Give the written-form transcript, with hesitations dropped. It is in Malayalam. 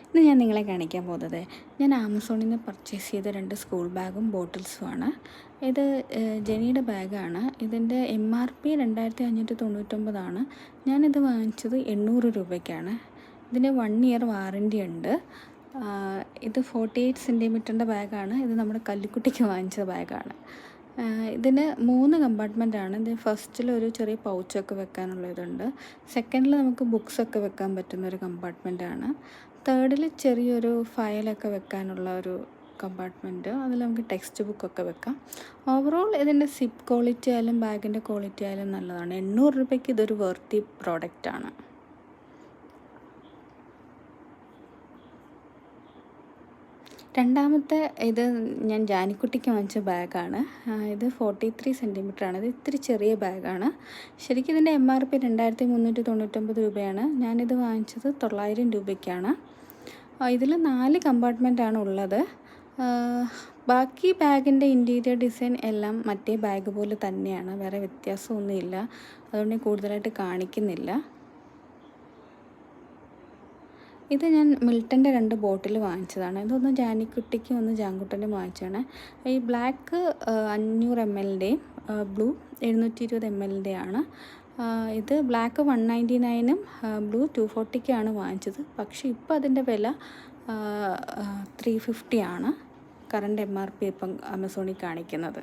ഇന്ന് ഞാൻ നിങ്ങളെ കാണിക്കാൻ പോകുന്നത് ഞാൻ ആമസോണിൽ നിന്ന് പർച്ചേസ് ചെയ്ത 2 സ്കൂൾ ബാഗും ബോട്ടിൽസുമാണ്. ഇത് ജെനിയുടെ ബാഗാണ്. ഇതിൻ്റെ MRP 2599 ഞാനിത് വാങ്ങിച്ചത് 800 രൂപയ്ക്കാണ്. ഇതിന് 1 ഇയർ വാറൻറ്റി ഉണ്ട്. ഇത് 48 സെൻറ്റിമീറ്ററിൻ്റെ ബാഗാണ്. ഇത് നമ്മുടെ കല്ലുക്കുട്ടിക്ക് വാങ്ങിച്ച ബാഗാണ്. ഇതിന് 3 കമ്പാർട്ട്മെൻറ്റാണ്. ഇത് ഫസ്റ്റിലൊരു ചെറിയ പൗച്ചൊക്കെ വെക്കാനുള്ള ഇതുണ്ട്. സെക്കൻഡിൽ നമുക്ക് ബുക്സൊക്കെ വെക്കാൻ പറ്റുന്നൊരു കമ്പാർട്ട്മെൻറ്റാണ്. തേർഡിൽ ചെറിയൊരു ഫയലൊക്കെ വെക്കാനുള്ള ഒരു കമ്പാർട്ട്മെൻറ്റ്. അതിൽ നമുക്ക് ടെക്സ്റ്റ് ബുക്കൊക്കെ വെക്കാം. ഓവറോൾ ഇതിൻ്റെ സിപ്പ് ക്വാളിറ്റി ആയാലും ബാഗിൻ്റെ ക്വാളിറ്റി ആയാലും നല്ലതാണ്. 800 രൂപയ്ക്ക് ഇതൊരു വർത്തി പ്രോഡക്റ്റാണ്. രണ്ടാമത്തെ ഇത് ഞാൻ ജാനിക്കുട്ടിക്ക് വാങ്ങിച്ച ബാഗാണ്. ഇത് 43 സെൻറ്റിമീറ്ററാണ്. ഇത് ഇത്തിരി ചെറിയ ബാഗാണ്. ശരിക്കും ഇതിൻ്റെ MRP 2399 രൂപയാണ്. ഞാനിത് വാങ്ങിച്ചത് 900 രൂപയ്ക്കാണ്. ഇതിൽ 4 കമ്പാർട്ട്മെൻറ്റാണ് ഉള്ളത്. ബാക്കി ബാഗിൻ്റെ ഇൻറ്റീരിയർ ഡിസൈൻ എല്ലാം മറ്റേ ബാഗ് പോലെ തന്നെയാണ്. വേറെ വ്യത്യാസമൊന്നുമില്ല. അതുകൊണ്ട് കൂടുതലായിട്ട് കാണിക്കുന്നില്ല. ഇത് ഞാൻ മിൽട്ടൻ്റെ 2 ബോട്ടിൽ വാങ്ങിച്ചതാണ്. ഇതൊന്ന് ജാനിക്കുട്ടിക്കും ഒന്ന് ജാങ്കുട്ടനും വാങ്ങിച്ചതാണ്. ഈ ബ്ലാക്ക് 500 ml ബ്ലൂ 720 ml ആണ്. ഇത് ബ്ലാക്ക് 199 ബ്ലൂ 240 വാങ്ങിച്ചത്. പക്ഷേ ഇപ്പോൾ അതിൻ്റെ വില 350 കറണ്ട് MRP ഇപ്പം ആമസോണിൽ കാണിക്കുന്നത്.